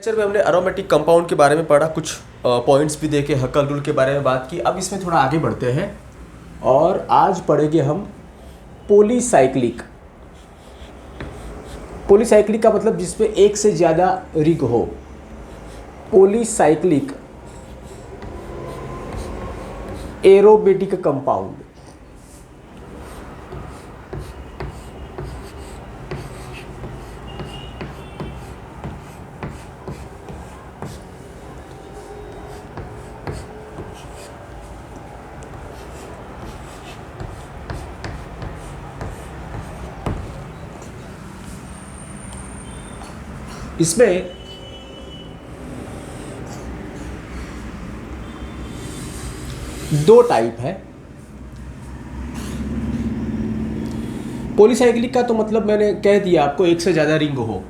Lecture में हमने aromatic compound के बारे में पढ़ा, कुछ पॉइंट्स भी देखे, हक्कल रूल के बारे में बात की। अब इसमें थोड़ा आगे बढ़ते हैं और आज पढ़ेंगे हम पॉलीसाइक्लिक। पॉलीसाइक्लिक का मतलब जिसमें एक से ज़्यादा रिंग हो। Polycyclic aromatic compound. इसमें दो टाइप है। पॉलीसाइक्लिक का तो मतलब मैंने कह दिया आपको, एक से ज्यादा रिंग हो।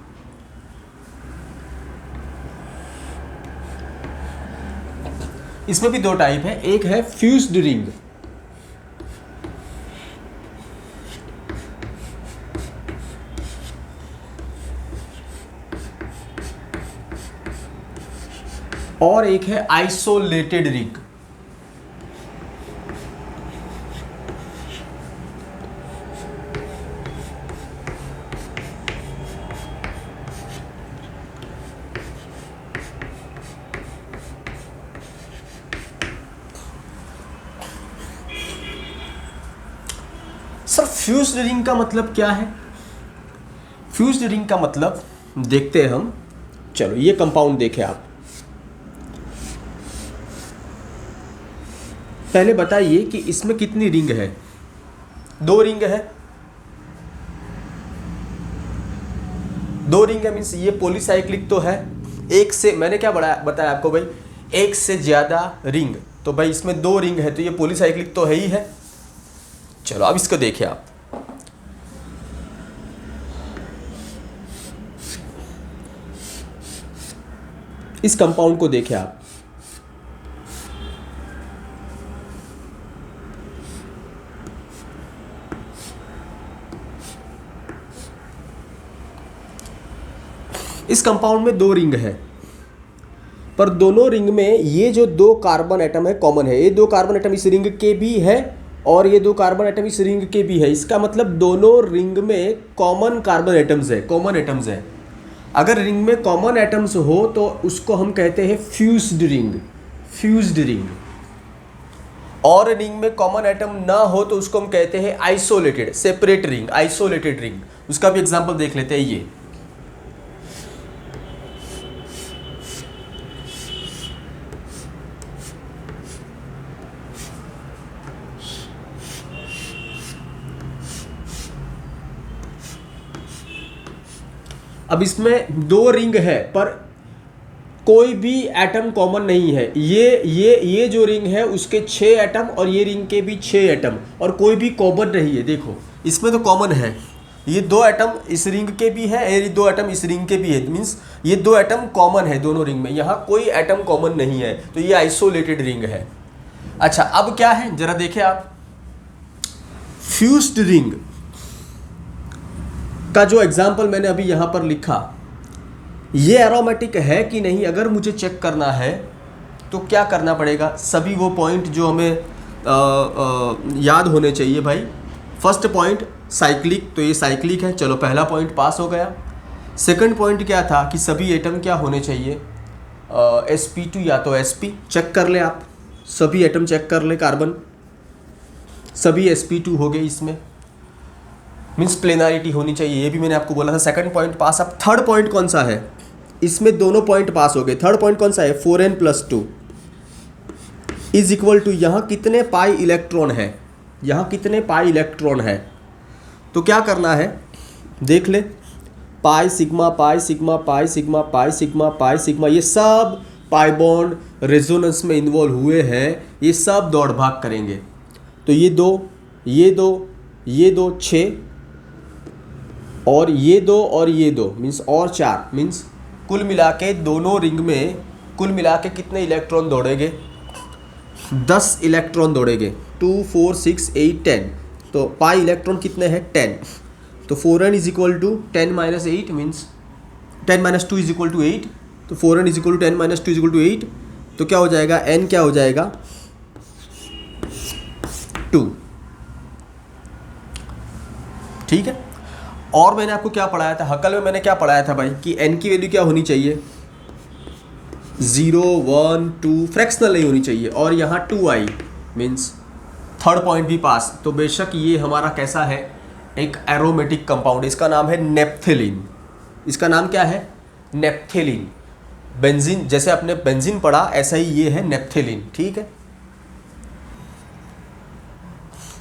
इसमें भी दो टाइप है, एक है फ्यूज्ड रिंग, और एक है isolated ring. Sir fused ring का मतलब क्या है? फ्यूज्ड रिंग का मतलब देखते हैं हम। चलो ये कंपाउंड देखें आप। पहले बताइए कि इसमें कितनी रिंग है? दो रिंग है। दो रिंग है मीन्स ये पॉलीसाइक्लिक तो है। एक से, मैंने क्या बताया आपको भाई, एक से ज्यादा रिंग, तो भाई इसमें दो रिंग है तो ये पॉलीसाइक्लिक तो है ही है। चलो अब इसको देखिए आप। इस कंपाउंड को देखिए आप। इस कंपाउंड में दो रिंग है, पर दोनों रिंग में ये जो दो कार्बन एटम है कॉमन है। ये दो कार्बन एटम इस रिंग के भी है और ये दो कार्बन एटम इस रिंग के भी है। इसका मतलब दोनों रिंग में कॉमन कार्बन एटम्स है, कॉमन एटम्स है। अगर रिंग में कॉमन एटम्स हो तो उसको हम कहते हैं फ्यूज्ड रिंग, फ्यूज्ड रिंग। और रिंग में कॉमन एटम ना हो तो उसको हम कहते हैं isolated, separate ring, isolated ring. उसका भी एग्जांपल देख लेते हैं। ये अब इसमें दो रिंग है पर कोई भी एटम कॉमन नहीं है। ये जो रिंग है उसके 6 एटम और ये रिंग के भी 6 एटम, और कोई भी कॉमन नहीं है। देखो इसमें तो कॉमन है, ये दो एटम इस रिंग के भी है, ये दो एटम इस रिंग के भी है। मीन्स ये दो एटम कॉमन है दोनों रिंग में, यहाँ कोई एटम कॉमन नहीं है, तो ये आइसोलेटेड रिंग है। अच्छा अब क्या है जरा देखें आप। फ्यूज्ड रिंग का जो एग्जाम्पल मैंने अभी यहाँ पर लिखा, ये एरोमेटिक है कि नहीं अगर मुझे चेक करना है तो क्या करना पड़ेगा? सभी वो पॉइंट जो हमें याद होने चाहिए भाई। फर्स्ट पॉइंट साइक्लिक, तो ये साइक्लिक है। चलो पहला पॉइंट पास हो गया। सेकंड पॉइंट क्या था कि सभी एटम क्या होने चाहिए? sp2 या तो sp। चेक कर ले आप, सभी एटम चेक कर ले। कार्बन सभी sp2 हो गए इसमें, मीन्स प्लेनारिटी होनी चाहिए। ये भी मैंने आपको बोला था। सेकंड पॉइंट पास। अब थर्ड पॉइंट कौन सा है? इसमें दोनों पॉइंट पास हो गए। थर्ड पॉइंट कौन सा है? 4n+2 इज इक्वल टू, यहाँ कितने पाई इलेक्ट्रॉन है? यहाँ कितने पाई इलेक्ट्रॉन है? तो क्या करना है देख ले। Pi sigma pi sigma pi sigma pi sigma pi sigma, ये सब पाई बॉन्ड रेजोनेंस में इन्वॉल्व हुए हैं। ये सब दौड़ भाग करेंगे। तो ये दो, ये दो, ये दो 6, और ये दो और ये दो, मीन्स और 4, मीन्स कुल मिला के दोनों रिंग में कुल मिला के कितने इलेक्ट्रॉन दौड़ेंगे? 10 इलेक्ट्रॉन दौड़ेंगे। 2 4 6 8 10। तो पाई इलेक्ट्रॉन कितने हैं? 10। तो 4n is equal to 10 - 8 means 10 - 2 is equal to 8। तो 4n is equal to 10 minus 2 is equal to 8, तो क्या हो जाएगा, n क्या हो जाएगा 2। ठीक है। और मैंने आपको क्या पढ़ाया था हकल में, मैंने क्या पढ़ाया था भाई कि n की वैल्यू क्या होनी चाहिए 0 1 2, फ्रैक्शनल नहीं होनी चाहिए, और यहाँ 2i मीन्स थर्ड पॉइंट भी पास। तो बेशक ये हमारा कैसा है, एक एरोमेटिक कंपाउंड, इसका नाम है नेप्थेलिन। इसका नाम क्या है, नेप्थेलिन। बेंजीन, जैसे आपने बेंजीन पढ़ा ऐसा ही ये है नेप्थेलिन। ठीक है,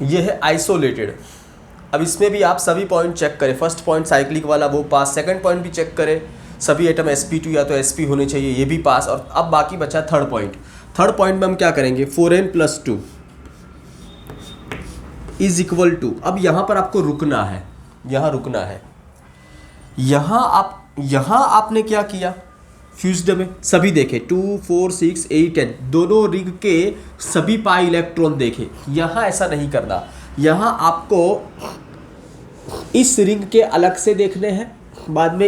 ये है आइसोलेटेड। अब इसमें भी आप सभी पॉइंट चेक करें, फर्स्ट पॉइंट साइक्लिक वाला वो पास, सेकंड पॉइंट भी चेक करें, सभी एटम sp2 या तो sp होने चाहिए, ये भी पास। और अब बाकी बचा थर्ड पॉइंट। थर्ड पॉइंट में हम क्या करेंगे, 4n + 2 इज इक्वल टू, अब यहाँ पर आपको रुकना है, यहाँ रुकना है। यहाँ आपने क्या किया, फ्यूज्ड में सभी देखे 2 4 6 8 10 दोनों रिंग के सभी पाई इलेक्ट्रॉन देखे। यहाँ ऐसा नहीं करना, यहाँ आपको इस रिंग के अलग से देखने हैं, बाद में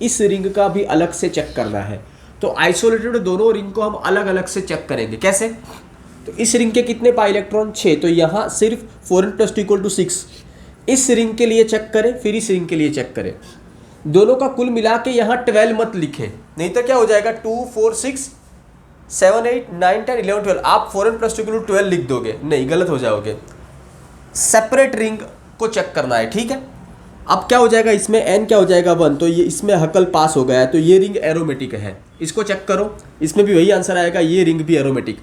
इस रिंग का भी अलग से चेक करना है। तो आइसोलेटेड दोनों रिंग को हम अलग अलग से चेक करेंगे। कैसे, तो इस रिंग के कितने पाई इलेक्ट्रॉन 6, तो यहाँ सिर्फ 4n + 2 = 6 इस रिंग के लिए चेक करें, फिर इस रिंग के लिए चेक करें। दोनों का कुल मिला के यहाँ 12 मत लिखें, नहीं तो क्या हो जाएगा 2 4 6 7 8 9 10 11 12, आप 4n + 2 = 12 लिख दोगे, नहीं गलत हो जाओगे। सेपरेट रिंग को चेक करना है। ठीक है, अब क्या हो जाएगा, इसमें n क्या हो जाएगा 1, तो ये इसमें हकल पास हो गया है, तो ये रिंग एरोमेटिक है। इसको चेक करो, इसमें भी वही आंसर आएगा, ये रिंग भी एरोमेटिक।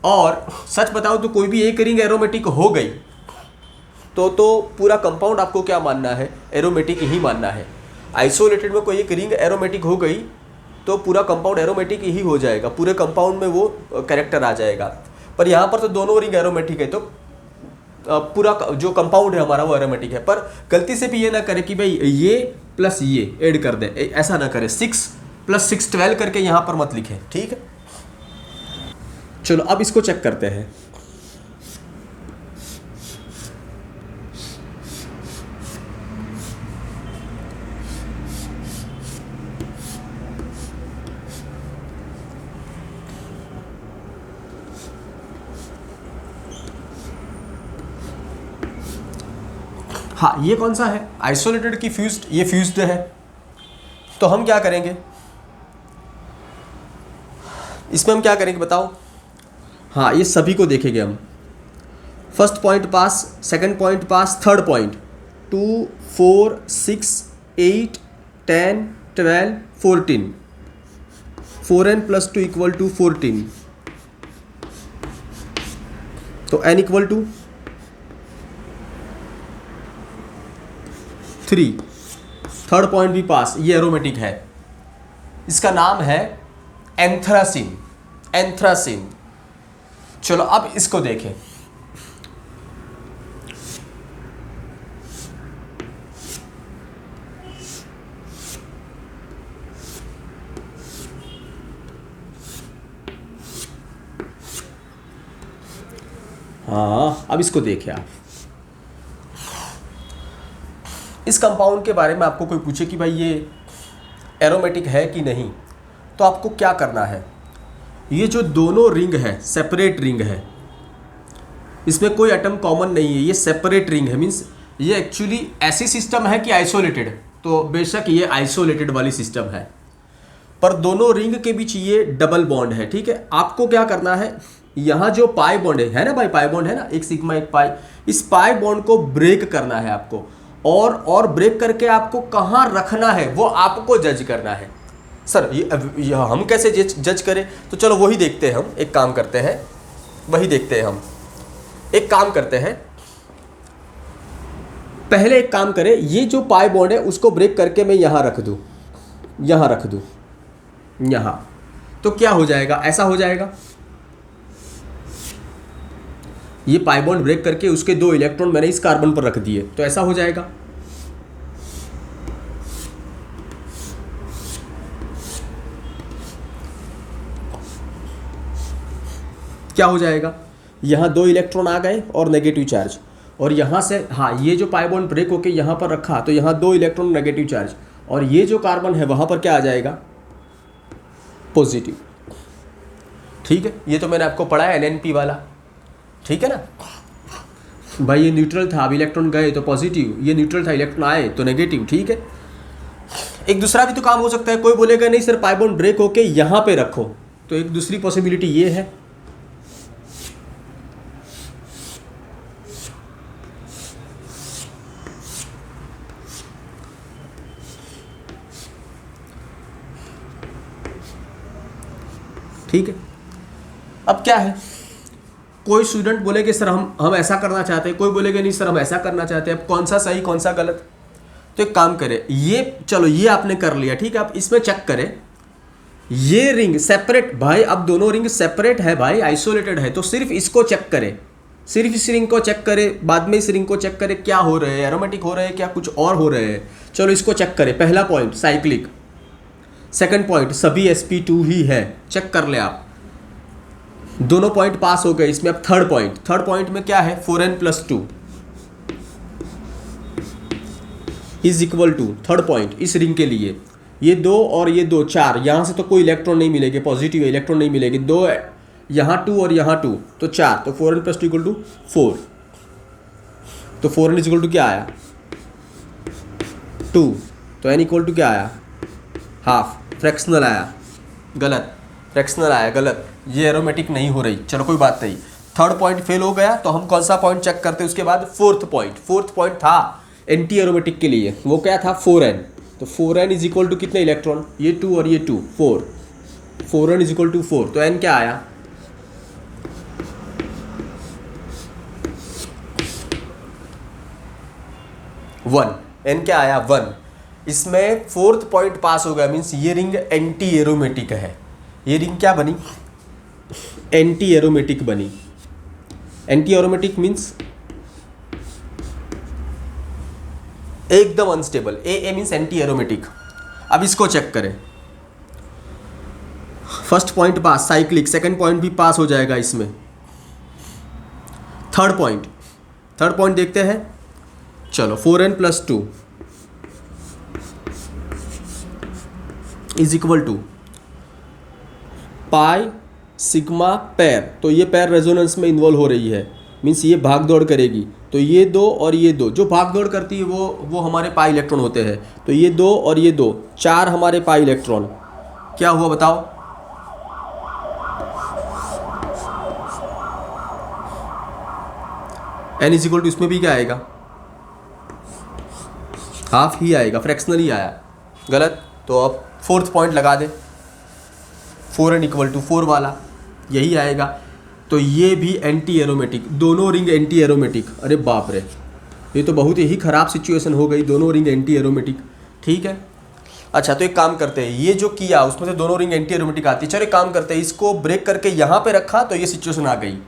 और सच बताओ तो कोई भी एक रिंग एरोमेटिक हो गई तो पूरा कंपाउंड आपको क्या मानना है, एरोमेटिक ही मानना है। आइसोलेटेड में कोई एक रिंग एरोमेटिक हो गई तो पूरा कंपाउंड एरोमेटिक ही हो जाएगा, पूरे कंपाउंड में वो कैरेक्टर आ जाएगा। पर यहाँ पर तो दोनों रिंग एरोमेटिक है, तो पूरा जो कंपाउंड है हमारा वो एरोमेटिक है। पर गलती से भी ये ना करें कि भाई ये प्लस ये ऐड कर दें, ऐसा ना करें। 6 + 6 12 करके यहाँ पर मत लिखें। ठीक है, चलो अब इसको चेक करते हैं। हाँ, ये कौन सा है, आइसोलेटेड की फ्यूज्ड, ये फ्यूज्ड है। तो हम क्या करेंगे, इसमें हम क्या करेंगे बताओ। हाँ, ये सभी को देखेंगे हम। फर्स्ट पॉइंट पास, सेकंड पॉइंट पास, थर्ड पॉइंट 2 4 6 8 10 12 14, 4n + 2 = 14, तो n = 3। थर्ड पॉइंट भी पास, ये एरोमेटिक है। इसका नाम है एंथ्रासिन, एंथ्रासिन। चलो अब इसको देखें। हाँ, अब इसको देखिए आप। इस कंपाउंड के बारे में आपको कोई पूछे कि भाई ये एरोमेटिक है कि नहीं, तो आपको क्या करना है, ये जो दोनों रिंग है सेपरेट रिंग है, इसमें कोई एटम कॉमन नहीं है, ये सेपरेट रिंग है। मीन्स ये एक्चुअली ऐसी सिस्टम है कि आइसोलेटेड, तो बेशक ये आइसोलेटेड वाली सिस्टम है, पर दोनों रिंग के बीच ये डबल बॉन्ड है। ठीक है, आपको क्या करना है, यहाँ जो पाई बॉन्ड है ना भाई, पाई बॉन्ड है ना, एक सिग्मा एक पाई, इस पाई बॉन्ड को ब्रेक करना है आपको, और ब्रेक करके आपको कहाँ रखना है वो आपको जज करना है। सर ये हम कैसे जज करें, तो चलो वही देखते हैं हम। एक काम करते हैं, वही देखते हैं हम। एक काम करते हैं, पहले एक काम करें, ये जो पाई बॉन्ड है उसको ब्रेक करके मैं यहाँ रख दूँ, यहाँ रख दूँ, यहाँ, तो क्या हो जाएगा, ऐसा हो जाएगा। ये पाई बॉन्ड ब्रेक करके उसके 2 इलेक्ट्रॉन मैंने इस कार्बन पर रख दिए, तो ऐसा हो जाएगा। क्या हो जाएगा, यहाँ 2 इलेक्ट्रॉन आ गए और नेगेटिव चार्ज, और यहाँ से हाँ, ये जो पाई बॉन्ड ब्रेक होके यहाँ पर रखा, तो यहाँ 2 इलेक्ट्रॉन नेगेटिव चार्ज, और ये जो कार्बन है वहाँ पर क्या आ जाएगा, पॉजिटिव। ठीक है, ये तो मैंने आपको पढ़ाया NNP वाला, ठीक है ना भाई। ये न्यूट्रल था, अब इलेक्ट्रॉन गए तो पॉजिटिव, ये न्यूट्रल था, इलेक्ट्रॉन आए तो नेगेटिव। ठीक है, एक दूसरा भी तो काम हो सकता है। कोई बोलेगा नहीं सर पाई बॉन्ड ब्रेक होके यहाँ पे रखो, तो एक दूसरी पॉसिबिलिटी ये है। ठीक है, अब क्या है, कोई स्टूडेंट बोले कि सर हम ऐसा करना चाहते हैं, कोई बोलेगा नहीं सर हम ऐसा करना चाहते हैं। अब कौन सा सही कौन सा गलत, तो एक काम करें, ये चलो ये आपने कर लिया, ठीक है। आप इसमें चेक करें, ये रिंग सेपरेट भाई, अब दोनों रिंग सेपरेट है भाई, आइसोलेटेड है, तो सिर्फ इसको चेक करें, सिर्फ इस रिंग को चेक करें, बाद में इस रिंग को चेक करें क्या हो रहे हैं, एरोमेटिक हो रहे हैं क्या कुछ और हो रहे हैं। चलो इसको चेक करें। पहला पॉइंट साइक्लिक, सेकंड पॉइंट सभी sp2 ही है, चेक कर ले आप। दोनों पॉइंट पास हो गए। इसमें अब थर्ड पॉइंट में क्या है, 4n+2 is equal to, third point इस रिंग के लिए ये 2 और ये 2 4, यहाँ से तो कोई इलेक्ट्रॉन नहीं मिलेंगे, पॉजिटिव इलेक्ट्रॉन नहीं मिलेंगे, 2 यहाँ 2 और यहाँ 2 तो 4, तो 4n+2 इक्वल टू 4। तो 4n इज इक्वल टू क्या आया 2, तो n इक्वल टू क्या आया हाफ, फ्रैक्शनल आया गलत, फ्रैक्शनल आया गलत, ये एरोमेटिक नहीं हो रही। चलो कोई बात नहीं, थर्ड पॉइंट फेल हो गया, तो हम कौन सा पॉइंट चेक करते हैं उसके बाद, फोर्थ पॉइंट था एंटी एरोमेटिक के लिए, वो क्या था 4n। तो 4n इज इक्वल टू कितने इलेक्ट्रॉन, ये 2 और ये 2 4, 4n इज इक्वल टू 4, तो n क्या आया 1, n क्या आया 1। इसमें फोर्थ पॉइंट पास हो गया, मीन्स ये रिंग एंटी एरोमेटिक है। ये रिंग क्या बनी, एंटी एरोमेटिक बनी। एंटी एरोमेटिक मीन्स एकदम अनस्टेबल, ए मीन्स एंटी एरोमेटिक। अब इसको चेक करें, फर्स्ट पॉइंट पास साइक्लिक, सेकंड पॉइंट भी पास हो जाएगा इसमें। थर्ड पॉइंट देखते हैं, चलो 4n+2 is equal to pi sigma pair, तो ये पैर रेजोनेंस में इन्वॉल्व हो रही है, मीन्स ये भाग दौड़ करेगी, तो ये 2 और ये 2 जो भाग दौड़ करती है वो हमारे पाई इलेक्ट्रॉन होते हैं, तो ये 2 और ये 2 4 हमारे पाई इलेक्ट्रॉन। क्या हुआ बताओ, n इज इक्वल टू इसमें भी क्या आएगा हाफ ही आएगा, फ्रैक्शनल ही आया गलत। तो अब फोर्थ पॉइंट लगा दे, 4n इक्वल टू 4 वाला यही आएगा। तो ये भी एंटी एरोमेटिक, दोनों रिंग एंटी एरोमेटिक। अरे बाप रे, ये तो बहुत ही ख़राब सिचुएशन हो गई, दोनों रिंग एंटी एरोमेटिक। ठीक है, अच्छा तो एक काम करते हैं, ये जो किया उसमें से दोनों रिंग एंटी एरोमेटिक आती है। चलो एक काम करते हैं, इसको ब्रेक करके यहाँ पे रखा तो ये सिचुएशन आ गई,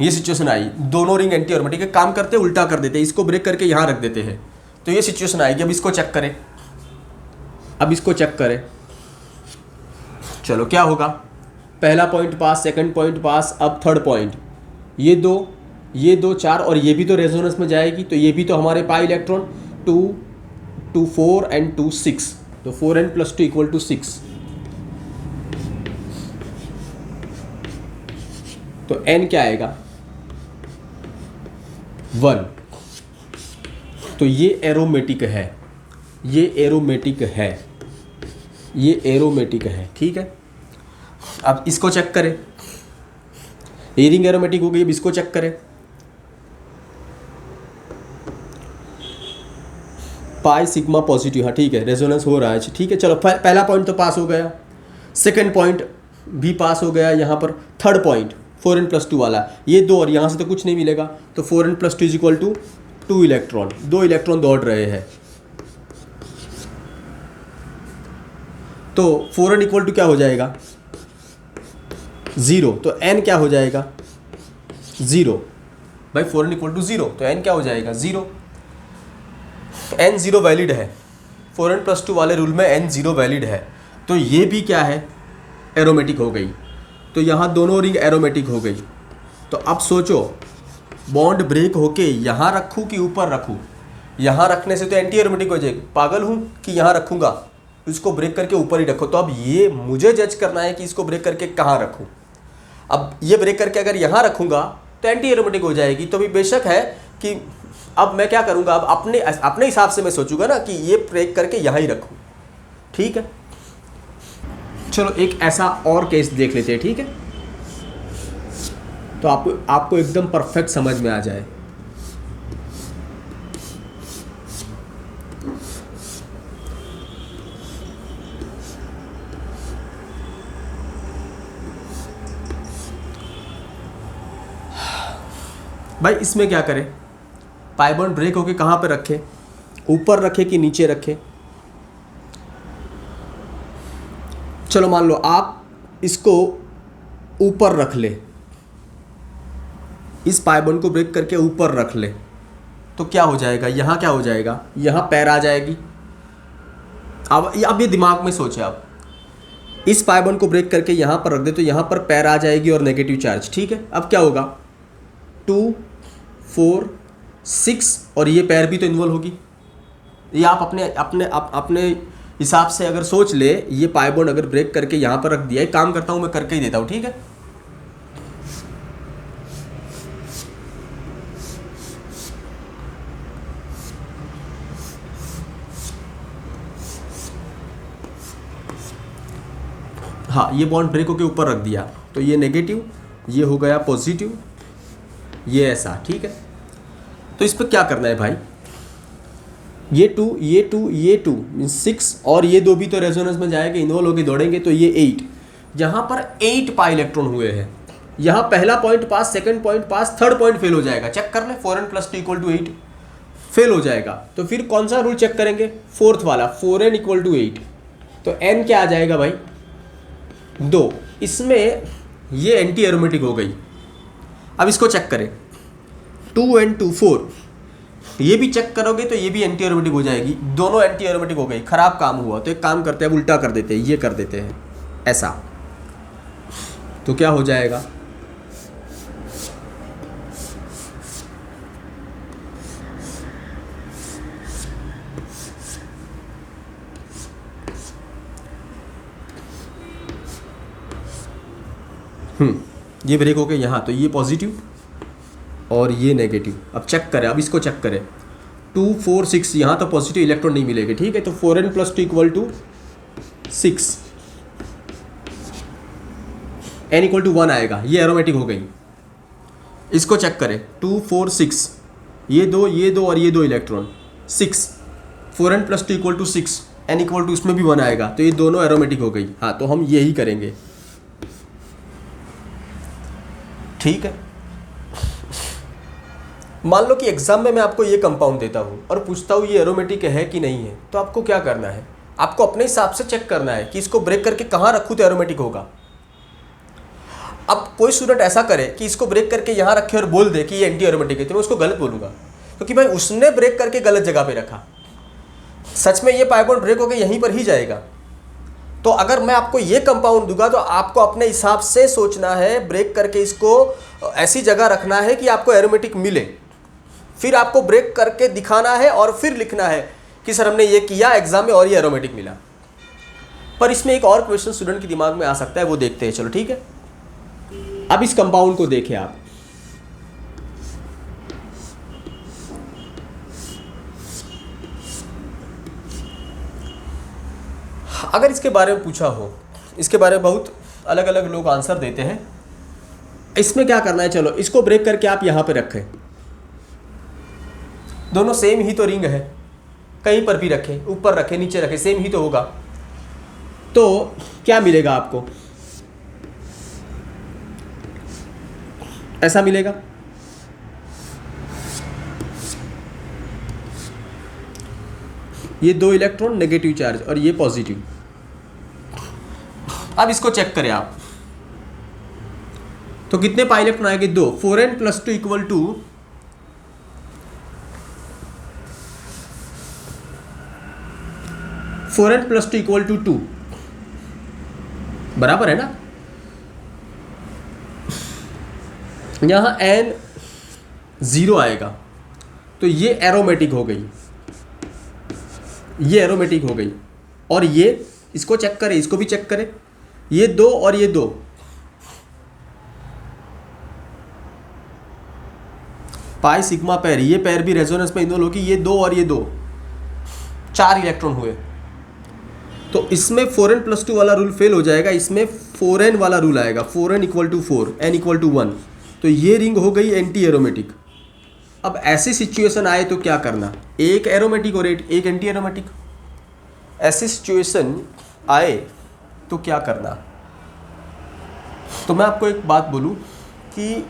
ये सिचुएशन आई, दोनों रिंग एंटी एरोमेटिक। एक काम करते हैं उल्टा कर देते हैं, इसको ब्रेक करके यहाँ रख देते हैं तो ये सिचुएशन आएगी। अब इसको चेक करें, चलो क्या होगा, पहला पॉइंट पास, सेकंड पॉइंट पास, अब थर्ड पॉइंट, ये 2 4 और ये भी तो रेजोनेंस में जाएगी, तो ये भी तो हमारे पाई इलेक्ट्रॉन 2 2 4 एंड 2 6, तो 4n+2 इक्वल टू 6। तो n क्या आएगा 1। तो ये एरोमेटिक है, ये एरोमेटिक है। ठीक है, अब इसको चेक करें, ये रिंग एरोमेटिक हो गई। अब इसको चेक करें, पाई सिग्मा पॉजिटिव, हाँ ठीक है, रेजोनेंस हो रहा है, ठीक है। चलो पहला पॉइंट तो पास हो गया, सेकंड पॉइंट भी पास हो गया यहाँ पर। थर्ड पॉइंट 4n+2 वाला, ये 2 और यहाँ से तो कुछ नहीं मिलेगा, तो 4n+2 is equal to 2 electron, 2 electron दौड़ रहे हैं। तो 4n इक्वल टू क्या हो जाएगा 0, तो n क्या हो जाएगा 0 भाई, 4n इक्वल टू 0, तो n क्या हो जाएगा 0। n 0 वैलिड है, 4n+2 वाले रूल में n 0 वैलिड है, तो ये भी क्या है एरोमेटिक हो गई। तो यहाँ दोनों रिंग एरोमेटिक हो गई। तो अब सोचो, बॉन्ड ब्रेक होके यहाँ रखूँ कि ऊपर रखूँ, यहाँ रखने से तो एंटी एरोमेटिक हो जाएगी, पागल हूँ कि यहाँ रखूँगा, इसको ब्रेक करके ऊपर ही रखो। तो अब ये मुझे जज करना है कि इसको ब्रेक करके कहाँ रखूँ। अब ये ब्रेक करके अगर यहाँ रखूँगा तो एंटी एरोमेटिक हो जाएगी। तो भी बेशक है कि अब मैं क्या करूँगा, अब अपने हिसाब से मैं सोचूंगा ना कि ये ब्रेक करके यहाँ ही रखूँ। ठीक है, चलो एक ऐसा और केस देख लेते हैं। ठीक है, तो आपको एकदम परफेक्ट समझ में आ जाए। भाई इसमें क्या करें, पाई बॉन्ड ब्रेक होके कहाँ पे रखे, ऊपर रखे कि नीचे रखे। चलो मान लो आप इसको ऊपर रख ले, इस पाई बॉन्ड को ब्रेक करके ऊपर रख ले, तो क्या हो जाएगा, यहाँ क्या हो जाएगा, यहाँ पैर आ जाएगी। अब ये दिमाग में सोचे आप, इस पाई बॉन्ड को ब्रेक करके यहाँ पर रख दे तो यहाँ पर पैर आ जाएगी और नेगेटिव चार्ज। ठीक है, अब क्या होगा, 2 4 6 और ये पैर भी तो इन्वॉल्व होगी। ये आप अपने हिसाब से अगर सोच ले, ये पाई बॉन्ड अगर ब्रेक करके यहाँ पर रख दिया, एक काम करता हूँ मैं करके ही देता हूँ। ठीक है, हाँ ये बॉन्ड ब्रेक होके ऊपर रख दिया तो ये नेगेटिव, ये हो गया पॉजिटिव, ये ऐसा। ठीक है, तो इस पर क्या करना है भाई, ये 2 ये 2 मीन्स 6 और ये 2 भी तो रेजोनेंस में जाएंगे, इन्वॉल्व होके दौड़ेंगे, तो ये 8। यहाँ पर 8 पाई इलेक्ट्रॉन हुए हैं। यहाँ पहला पॉइंट पास, सेकंड पॉइंट पास, थर्ड पॉइंट फेल हो जाएगा। चेक कर ले, 4n + 2 = 8 फेल हो जाएगा। तो फिर कौन सा रूल चेक करेंगे, फोर्थ वाला, 4n = 8। तो n क्या आ जाएगा भाई, 2। इसमें ये एंटी एरोमेटिक हो गई। अब इसको चेक करें, 2n 2 4, ये भी चेक करोगे तो ये भी एंटी एरोमेटिक हो जाएगी। दोनों एंटी एरोमेटिक हो गई, खराब काम हुआ। तो एक काम करते हैं, अब उल्टा कर देते हैं, ये कर देते हैं ऐसा, तो क्या हो जाएगा, ये ब्रेक हो गए यहाँ, तो ये पॉजिटिव और ये नेगेटिव। अब चेक करें, अब इसको चेक करें, 2 4 6, यहाँ तो पॉजिटिव इलेक्ट्रॉन नहीं मिलेंगे। ठीक है, तो 4n + 2 = 6, n = 1 आएगा, ये एरोमेटिक हो गई। इसको चेक करें, 2 4 6, ये दो और ये 2 इलेक्ट्रॉन, 6, 4n + 2 = 6, n = इसमें भी 1 आएगा, तो ये दोनों एरोमेटिक हो गई। हाँ, तो हम यही करेंगे। ठीक है, मान लो कि एग्जाम में मैं आपको ये कंपाउंड देता हूँ और पूछता हूँ ये एरोमेटिक है कि नहीं है, तो आपको क्या करना है, आपको अपने हिसाब से चेक करना है कि इसको ब्रेक करके कहाँ रखूँ तो एरोमेटिक होगा। अब कोई स्टूडेंट ऐसा करे कि इसको ब्रेक करके यहाँ रखे और बोल दे कि ये एंटी एरोमेटिक है, तो मैं उसको गलत बोलूँगा, क्योंकि भाई उसने ब्रेक करके गलत जगह पे रखा। सच में ये पाई बॉन्ड ब्रेक होकर यहीं पर ही जाएगा। तो अगर मैं आपको ये कंपाउंड दूंगा तो आपको अपने हिसाब से सोचना है, ब्रेक करके इसको ऐसी जगह रखना है कि आपको एरोमेटिक मिले, फिर आपको ब्रेक करके दिखाना है और फिर लिखना है कि सर हमने ये किया एग्जाम में और ये एरोमेटिक मिला। पर इसमें एक और क्वेश्चन स्टूडेंट के दिमाग में आ सकता है, वो देखते हैं। चलो ठीक है, अब इस कंपाउंड को देखें आप, अगर इसके बारे में पूछा हो, इसके बारे में बहुत अलग अलग लोग आंसर देते हैं। इसमें क्या करना है, चलो इसको ब्रेक करके आप यहाँ पे रखें, दोनों सेम ही तो रिंग है, कहीं पर भी रखें, ऊपर रखें नीचे रखें, सेम ही तो होगा। तो क्या मिलेगा आपको, ऐसा मिलेगा। ये 2 इलेक्ट्रॉन नेगेटिव चार्ज और ये पॉजिटिव। अब इसको चेक करें आप, तो कितने पाई इलेक्ट्रॉन आएंगे, 2। 4n + 2 = 4n + 2 = 2, बराबर है ना। यहां n 0 आएगा, तो ये एरोमेटिक हो गई, ये एरोमेटिक हो गई। और ये इसको चेक करें, इसको भी चेक करें, ये 2 और ये 2, पाई सिग्मा पेयर, ये पेयर भी रेजोनेंस में इन्वॉल्व होगी, ये 2 और ये 2, 4 इलेक्ट्रॉन हुए। तो इसमें 4n+2 वाला रूल फेल हो जाएगा, इसमें 4n वाला रूल आएगा, 4n = 4, n = 1। तो ये रिंग हो गई एंटी एरोमेटिक। अब ऐसी सिचुएशन आए तो क्या करना, एक एरोमेटिक और एक एंटी एरोमेटिक। ऐसी सिचुएशन आए तो क्या करना, तो मैं आपको एक बात बोलूं कि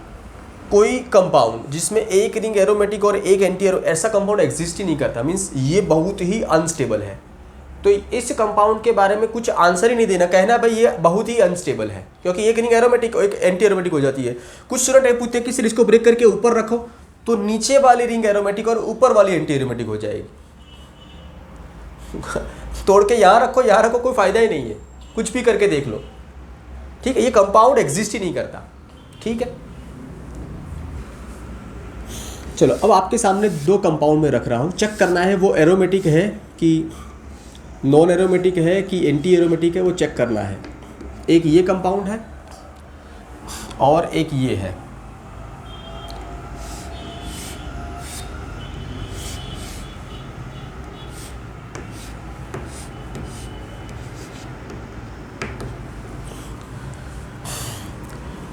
कोई कंपाउंड जिसमें एक रिंग एरोमेटिक और एक एंटी एरो, ऐसा कंपाउंड एग्जिस्ट ही नहीं करता, मीन्स ये बहुत ही अनस्टेबल है। तो इस कंपाउंड के बारे में कुछ आंसर ही नहीं देना, कहना भाई ये बहुत ही अनस्टेबल है, क्योंकि एक रिंग एरोमेटिक और एक एंटी एरोमेटिक हो जाती है। कुछ स्टूडेंट ये पूछते हैं कि सर इसको ब्रेक करके ऊपर रखो, तो नीचे वाली रिंग एरोमेटिक और ऊपर वाली एंटी एरोमेटिक हो जाएगी। तोड़ के यहाँ रखो, कोई फायदा ही नहीं है, कुछ भी करके देख लो, ठीक है। ये कंपाउंड एग्जिस्ट ही नहीं करता, ठीक है। चलो अब आपके सामने 2 कंपाउंड में रख रहा हूँ, चेक करना है वो एरोमेटिक है कि नॉन एरोमेटिक है कि एंटी एरोमेटिक है, वो चेक करना है। एक ये कंपाउंड है और एक ये है।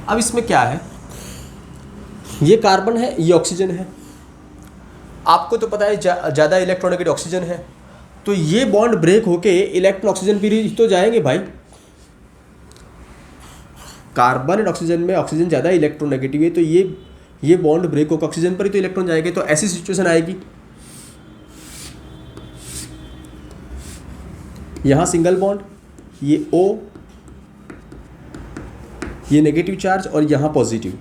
अब इसमें क्या है, ये कार्बन है, ये ऑक्सीजन है। आपको तो पता है ज़्यादा इलेक्ट्रोनेगेटिव ऑक्सीजन है, तो ये बॉन्ड ब्रेक होके इलेक्ट्रॉन ऑक्सीजन भी तो जाएंगे भाई। कार्बन एंड ऑक्सीजन में ऑक्सीजन ज़्यादा इलेक्ट्रोनेगेटिव है, तो ये बॉन्ड ब्रेक होकर ऑक्सीजन पर ही तो इलेक्ट्रॉन जाएंगे। तो ऐसी सिचुएशन आएगी, यहाँ सिंगल बॉन्ड, ये O, ये नेगेटिव चार्ज और यहाँ पॉजिटिव।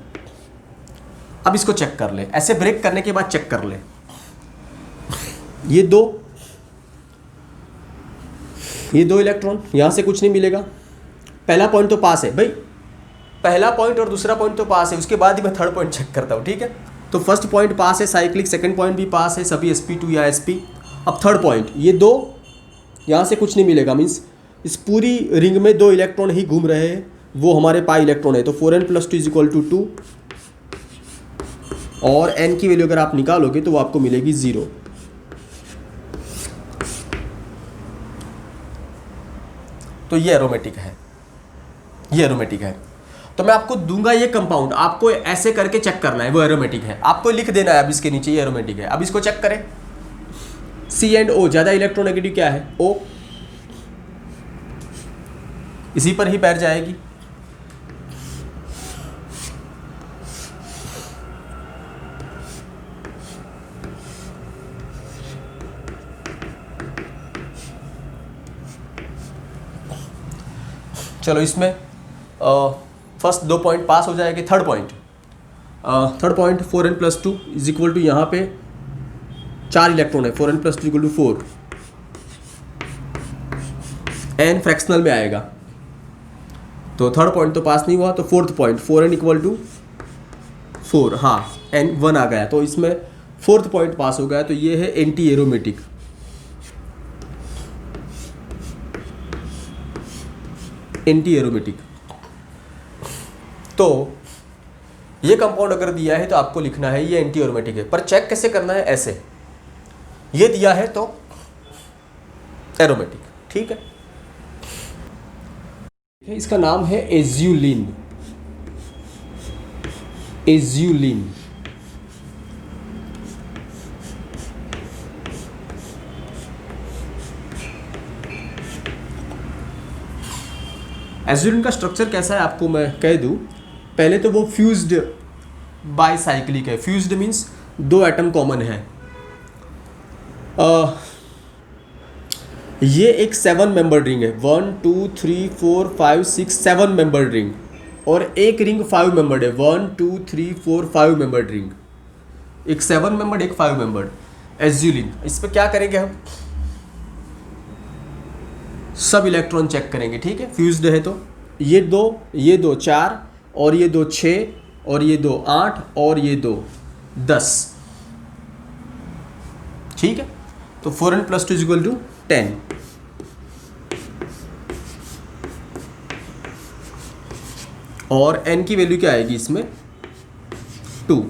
अब इसको चेक कर ले, ऐसे ब्रेक करने के बाद चेक कर ले, ये दो इलेक्ट्रॉन, यहां से कुछ नहीं मिलेगा। पहला पॉइंट तो पास है भाई, पहला पॉइंट और दूसरा पॉइंट तो पास है, उसके बाद ही मैं थर्ड पॉइंट चेक करता हूं, ठीक है। तो फर्स्ट पॉइंट पास है साइक्लिक, सेकंड पॉइंट भी पास है, सभी sp2 या sp। अब थर्ड पॉइंट, ये 2, यहां से कुछ नहीं मिलेगा, मीन्स इस पूरी रिंग में 2 इलेक्ट्रॉन ही घूम रहे हैं, वो हमारे पाई इलेक्ट्रॉन है। तो 4n+2 = 2, और n की वैल्यू अगर आप निकालोगे तो वो आपको मिलेगी 0। तो ये एरोमेटिक है, ये एरोमेटिक है। तो मैं आपको दूंगा ये कंपाउंड, आपको ऐसे करके चेक करना है वो एरोमेटिक है, आपको लिख देना है अब इसके नीचे ये एरोमेटिक है। अब इसको चेक करें, C एंड O, ज़्यादा इलेक्ट्रोनेगेटिव क्या है, O, इसी पर ही पैर जाएगी। चलो इसमें फर्स्ट 2 पॉइंट पास हो जाएंगे। थर्ड पॉइंट 4n+2 = यहाँ पे 4 इलेक्ट्रॉन है, 4n+2 = 4, n फ्रैक्शनल में आएगा, तो थर्ड पॉइंट तो पास नहीं हुआ। तो फोर्थ पॉइंट 4n = 4, हाँ n 1 आ गया, तो इसमें फोर्थ पॉइंट पास हो गया। तो ये है एंटी एरोमेटिक। Anti aromatic. तो ये कंपाउंड अगर दिया है तो आपको लिखना है ये एंटी एरोमेटिक है, पर चेक कैसे करना है, ऐसे ये दिया है तो एरोमेटिक, ठीक है। इसका नाम है एज्यूलिन। एज्यूलिन एज्यूलिन का स्ट्रक्चर कैसा है आपको मैं कह दूं। पहले तो वो फ्यूज्ड बाइसाइक्लिक है। फ्यूज्ड मीन्स 2 एटम कॉमन है। ये एक 7 मेंबर रिंग है, 1 2 3 4 5 6 7 मेंबर रिंग, और एक रिंग 5 मेंबर्ड है, 1 2 3 4 5 मेंबर्ड रिंग, एक 7 मेंबर्ड एक 5 मेंबर्ड एज्यूलिन। इस पर क्या करेंगे हम, सब इलेक्ट्रॉन चेक करेंगे, ठीक है। फ्यूज्ड है तो ये 2 4 और ये 2 6 और ये 2 8 और ये 2 10, ठीक है। तो 4n+2 = 10। और n की वैल्यू क्या आएगी इसमें 2।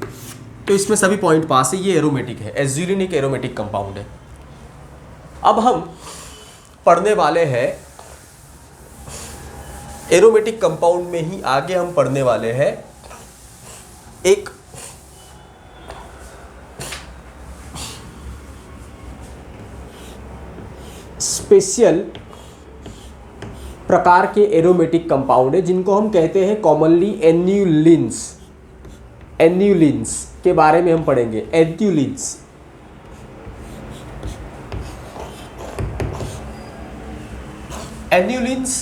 तो इसमें सभी पॉइंट पास है, ये एरोमेटिक है। एज्यूलिन एक एरोमेटिक कंपाउंड है। अब हम पढ़ने वाले हैं एरोमेटिक कंपाउंड में ही आगे हम पढ़ने वाले हैं एक स्पेशल प्रकार के एरोमेटिक कंपाउंड है जिनको हम कहते हैं कॉमनली एन्यूलिन्स। एन्यूलिन्स के बारे में हम पढ़ेंगे। एन्यूलिन्स एन्यूलिन्स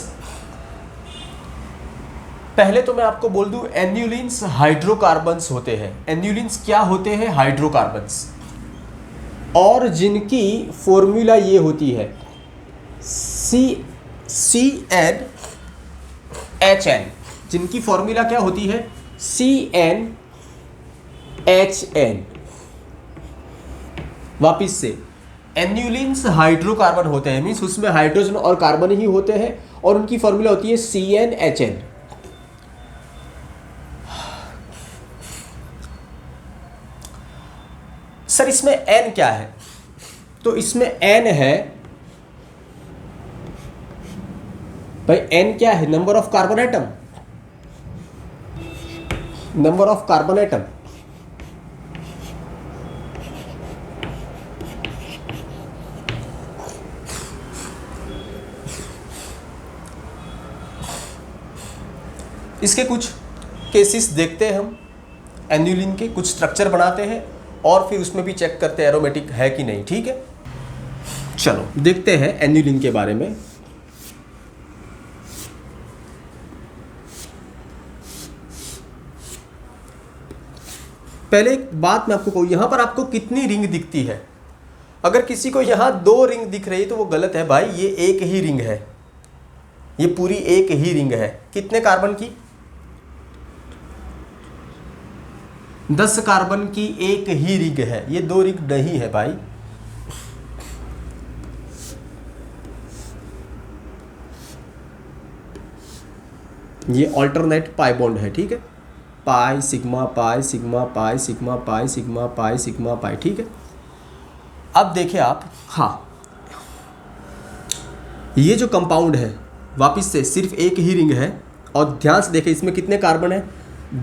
पहले तो मैं आपको बोल दूं, एन्यूलिन्स हाइड्रोकार्बन्स होते हैं। एन्यूलिन्स क्या होते हैं? हाइड्रोकार्बन्स, और जिनकी फॉर्मूला ये होती है CnHn। जिनकी फॉर्मूला क्या होती है? CnHn। वापिस से, एन्यूलिन्स हाइड्रोकार्बन होते हैं, मीन्स उसमें हाइड्रोजन और कार्बन ही होते हैं, और उनकी फॉर्मूला होती है CnHn। सर इसमें N क्या है? तो इसमें N है भाई, N क्या है? Number of carbon atom. Number of carbon atom. इसके कुछ केसेस देखते हैं हम, एन्यूलिन के कुछ स्ट्रक्चर बनाते हैं और फिर उसमें भी चेक करते हैं एरोमेटिक है कि नहीं। ठीक है, चलो देखते हैं एन्यूलिन के बारे में। पहले एक बात मैं आपको कहूँ, यहाँ पर आपको कितनी रिंग दिखती है? अगर किसी को यहाँ 2 रिंग दिख रही है तो वो गलत है भाई, ये एक ही रिंग है, ये पूरी एक ही रिंग है। कितने कार्बन की? 10 कार्बन की एक ही रिंग है, ये 2 रिंग नहीं है भाई। ये ऑल्टरनेट पाई बॉन्ड है। ठीक है, pi sigma pi sigma pi sigma pi sigma pi sigma pi. ठीक है, अब देखिए आप, हाँ ये जो कंपाउंड है वापिस से सिर्फ एक ही रिंग है, और ध्यान से देखें इसमें कितने कार्बन है?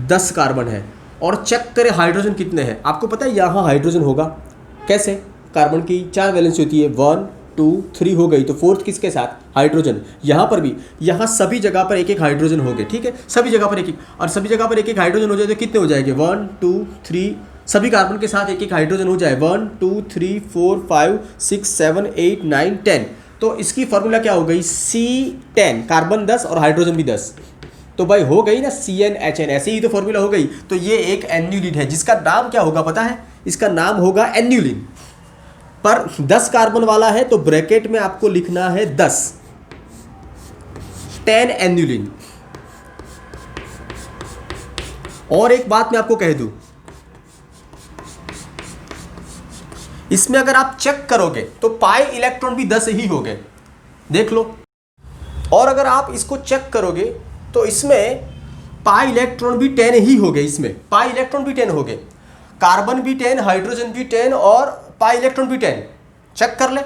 10 कार्बन है। और चेक करें हाइड्रोजन कितने हैं। आपको पता है यहाँ हाइड्रोजन होगा कैसे? कार्बन की 4 वैलेंसी होती है, 1 2 3 हो गई, तो 4th किसके साथ? हाइड्रोजन। यहाँ पर भी, यहाँ सभी जगह पर एक एक हाइड्रोजन हो गए। ठीक है, सभी जगह पर एक एक, और सभी जगह पर एक एक हाइड्रोजन हो जाए तो कितने हो जाएंगे? 1 2 3, सभी कार्बन के साथ एक एक हाइड्रोजन हो जाए, 1 2 3 4 5 6 7 8 9 10। तो इसकी फॉर्मूला क्या हो गई? C10, कार्बन 10 और हाइड्रोजन भी 10। तो भाई हो गई ना CnHn, ऐसे ही तो फॉर्मूला हो गई। तो ये एक एन्यूलिन है जिसका नाम क्या होगा पता है? इसका नाम होगा एन्यूलिन। पर 10 कार्बन वाला है तो ब्रैकेट में आपको लिखना है 10, 10 एन्यूलिन। और एक बात मैं आपको कह दूं, इसमें अगर आप चेक करोगे तो पाई इलेक्ट्रॉन भी 10 ही हो गए, देख लो। और अगर आप इसको चेक करोगे तो इसमें पाई इलेक्ट्रॉन भी 10 ही हो गए। इसमें पाई इलेक्ट्रॉन भी 10 हो गए, कार्बन भी 10, हाइड्रोजन भी 10 और पाई इलेक्ट्रॉन भी 10। चेक कर ले,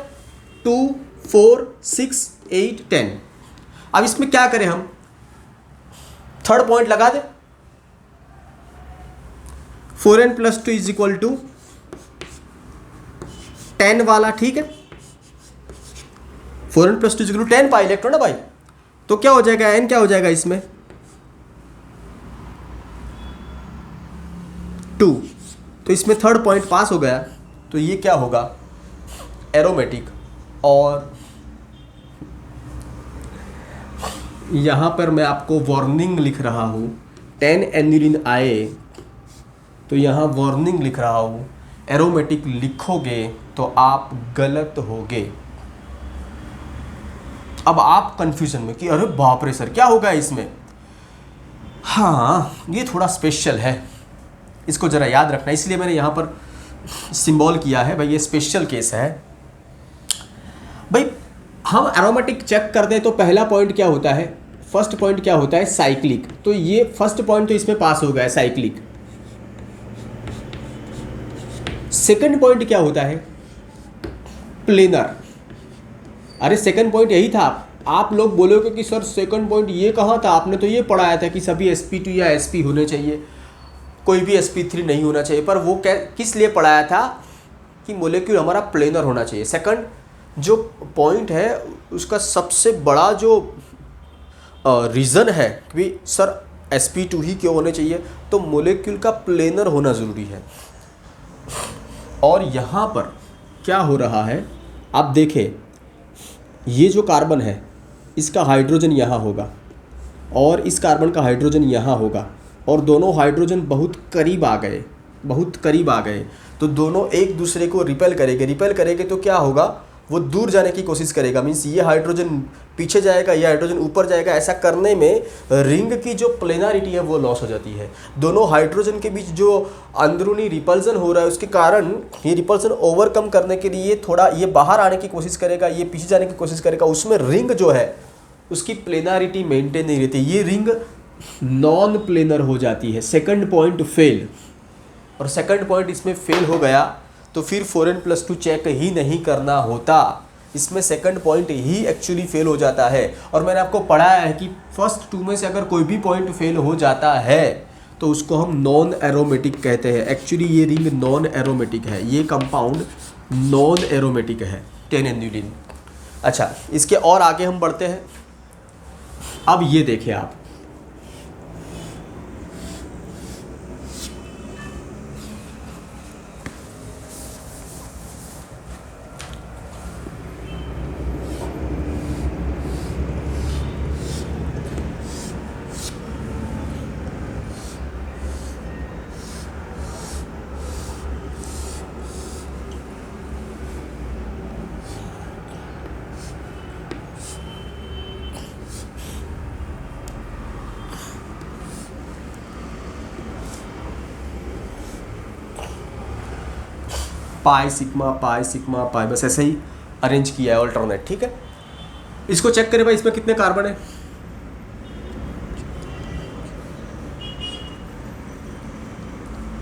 2 4 6 8 10। अब इसमें क्या करें हम? थर्ड पॉइंट लगा दे, 4n + 2 = 10 वाला। ठीक है, 4n + 2 = 10 पाई इलेक्ट्रॉन है भाई। तो क्या हो जाएगा? n क्या हो जाएगा इसमें? 2। तो इसमें थर्ड पॉइंट पास हो गया। तो ये क्या होगा? एरोमेटिक। और यहाँ पर मैं आपको वार्निंग लिख रहा हूँ, 10 एन्यूलिन आए तो यहाँ वार्निंग लिख रहा हूँ, एरोमेटिक लिखोगे तो आप गलत होगे। अब आप कंफ्यूजन में कि अरे बाप रे सर क्या होगा इसमें? हाँ, ये थोड़ा स्पेशल है, इसको ज़रा याद रखना, इसलिए मैंने यहाँ पर सिंबल किया है भाई, ये स्पेशल केस है भाई। हम एरोमेटिक चेक कर दें तो पहला पॉइंट क्या होता है? फर्स्ट पॉइंट क्या होता है, साइक्लिक। तो ये फर्स्ट पॉइंट तो इसमें पास हो गया है, साइक्लिक। सेकंड पॉइंट क्या होता है, प्लेनर। अरे सेकंड पॉइंट यही था। आप लोग बोलोगे कि सर सेकंड पॉइंट ये कहाँ था, आपने तो ये पढ़ाया था कि सभी sp2 या sp होने चाहिए, कोई भी sp3 नहीं होना चाहिए। पर वो किस लिए पढ़ाया था कि मोलेक्यूल हमारा प्लेनर होना चाहिए। सेकंड जो पॉइंट है उसका सबसे बड़ा जो रीज़न है कि सर sp2 ही क्यों होने चाहिए, तो मोलेक्यूल का प्लेनर होना ज़रूरी है। और यहाँ पर क्या हो रहा है, आप देखें, ये जो कार्बन है इसका हाइड्रोजन यहाँ होगा और इस कार्बन का हाइड्रोजन यहाँ होगा, और दोनों हाइड्रोजन बहुत करीब आ गए, बहुत करीब आ गए। तो दोनों एक दूसरे को रिपेल करेंगे तो क्या होगा, वो दूर जाने की कोशिश करेगा। मीन्स ये हाइड्रोजन पीछे जाएगा, ये हाइड्रोजन ऊपर जाएगा। ऐसा करने में रिंग की जो प्लेनारिटी है वो लॉस हो जाती है। दोनों हाइड्रोजन के बीच जो अंदरूनी रिपल्सन हो रहा है उसके कारण ये रिपल्सन ओवरकम करने के लिए थोड़ा ये बाहर आने की कोशिश करेगा, ये पीछे जाने की कोशिश करेगा। उसमें रिंग जो है उसकी प्लेनारिटी मेंटेन नहीं रहती, ये रिंग नॉन प्लेनर हो जाती है। सेकंड पॉइंट फेल, और सेकंड पॉइंट इसमें फेल हो गया तो फिर 4n+2 चेक ही नहीं करना होता। इसमें सेकंड पॉइंट ही एक्चुअली फेल हो जाता है। और मैंने आपको पढ़ाया है कि फर्स्ट 2 में से अगर कोई भी पॉइंट फेल हो जाता है तो उसको हम नॉन एरोमेटिक कहते हैं। एक्चुअली ये रिंग नॉन एरोमेटिक है, ये कंपाउंड नॉन एरोमेटिक है, 10 एन्युलिन। अच्छा, इसके और आगे हम बढ़ते हैं। अब ये देखिए आप, पाई सिग्मा पाई, बस ऐसे ही अरेंज किया है ऑल्टरनेट। ठीक है, इसको चेक करें भाई, इसमें कितने कार्बन है।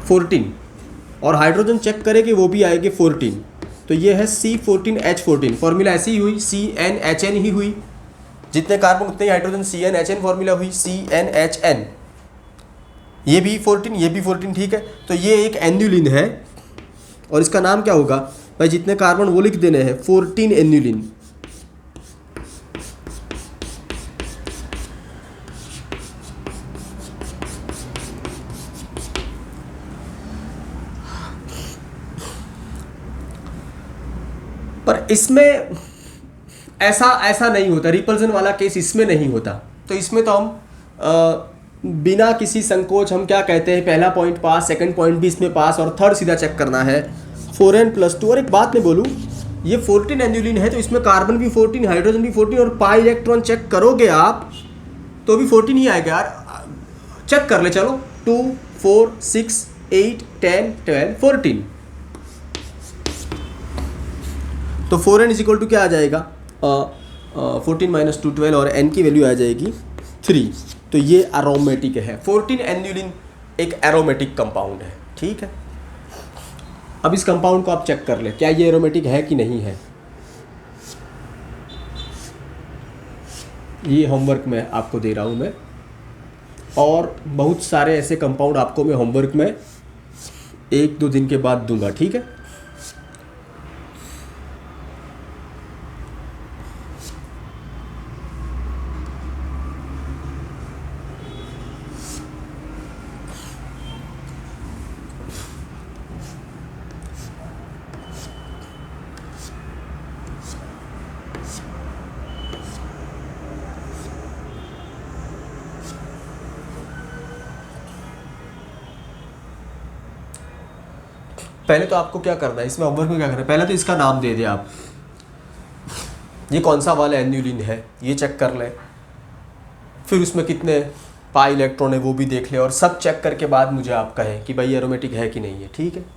14, और हाइड्रोजन चेक करें कि वो भी आएगी 14। तो ये है C14H14, फॉर्मूला ऐसी ही हुई, CnHn ही हुई। जितने कार्बन उतने ही हाइड्रोजन, CnHn फॉर्मूला हुई, CnHn। ये भी 14, ये भी 14। ठीक है, तो ये एक एन्युलिन है और इसका नाम क्या होगा भाई, जितने कार्बन वो लिख देने हैं, 14 एन्युलिन। पर इसमें ऐसा नहीं होता, रिपल्सन वाला केस इसमें नहीं होता। तो इसमें तो हम बिना किसी संकोच हम क्या कहते हैं, पहला पॉइंट पास, सेकंड पॉइंट भी इसमें पास, और थर्ड सीधा चेक करना है 4n+2। और एक बात मैं बोलूँ, ये 14 एन्युलिन है तो इसमें कार्बन भी 14, हाइड्रोजन भी 14, और पाई इलेक्ट्रॉन चेक करोगे आप तो भी 14 ही आएगा यार। चेक कर ले, चलो 2, 4, 6, 8, 10, 12, 14। तो 4n = क्या आ जाएगा, 14 - 2 12, और n की वैल्यू आ जाएगी 3। तो ये एरोमेटिक है। 14 एन्युलिन एक एरोमेटिक कंपाउंड है। ठीक है, अब इस कंपाउंड को आप चेक कर ले, क्या ये एरोमेटिक है कि नहीं है। ये होमवर्क में आपको दे रहा हूँ मैं, और बहुत सारे ऐसे कंपाउंड आपको मैं होमवर्क में 1-2 दिन के बाद दूंगा। ठीक है, पहले तो आपको क्या करना है, इसमें होमवर्क में क्या करना है, पहले तो इसका नाम दे दे आप, ये कौन सा वाला एन्युलिन है ये चेक कर ले, फिर उसमें कितने पाई इलेक्ट्रॉन है वो भी देख ले, और सब चेक करके बाद मुझे आप कहें कि भाई एरोमेटिक है कि नहीं है। ठीक है।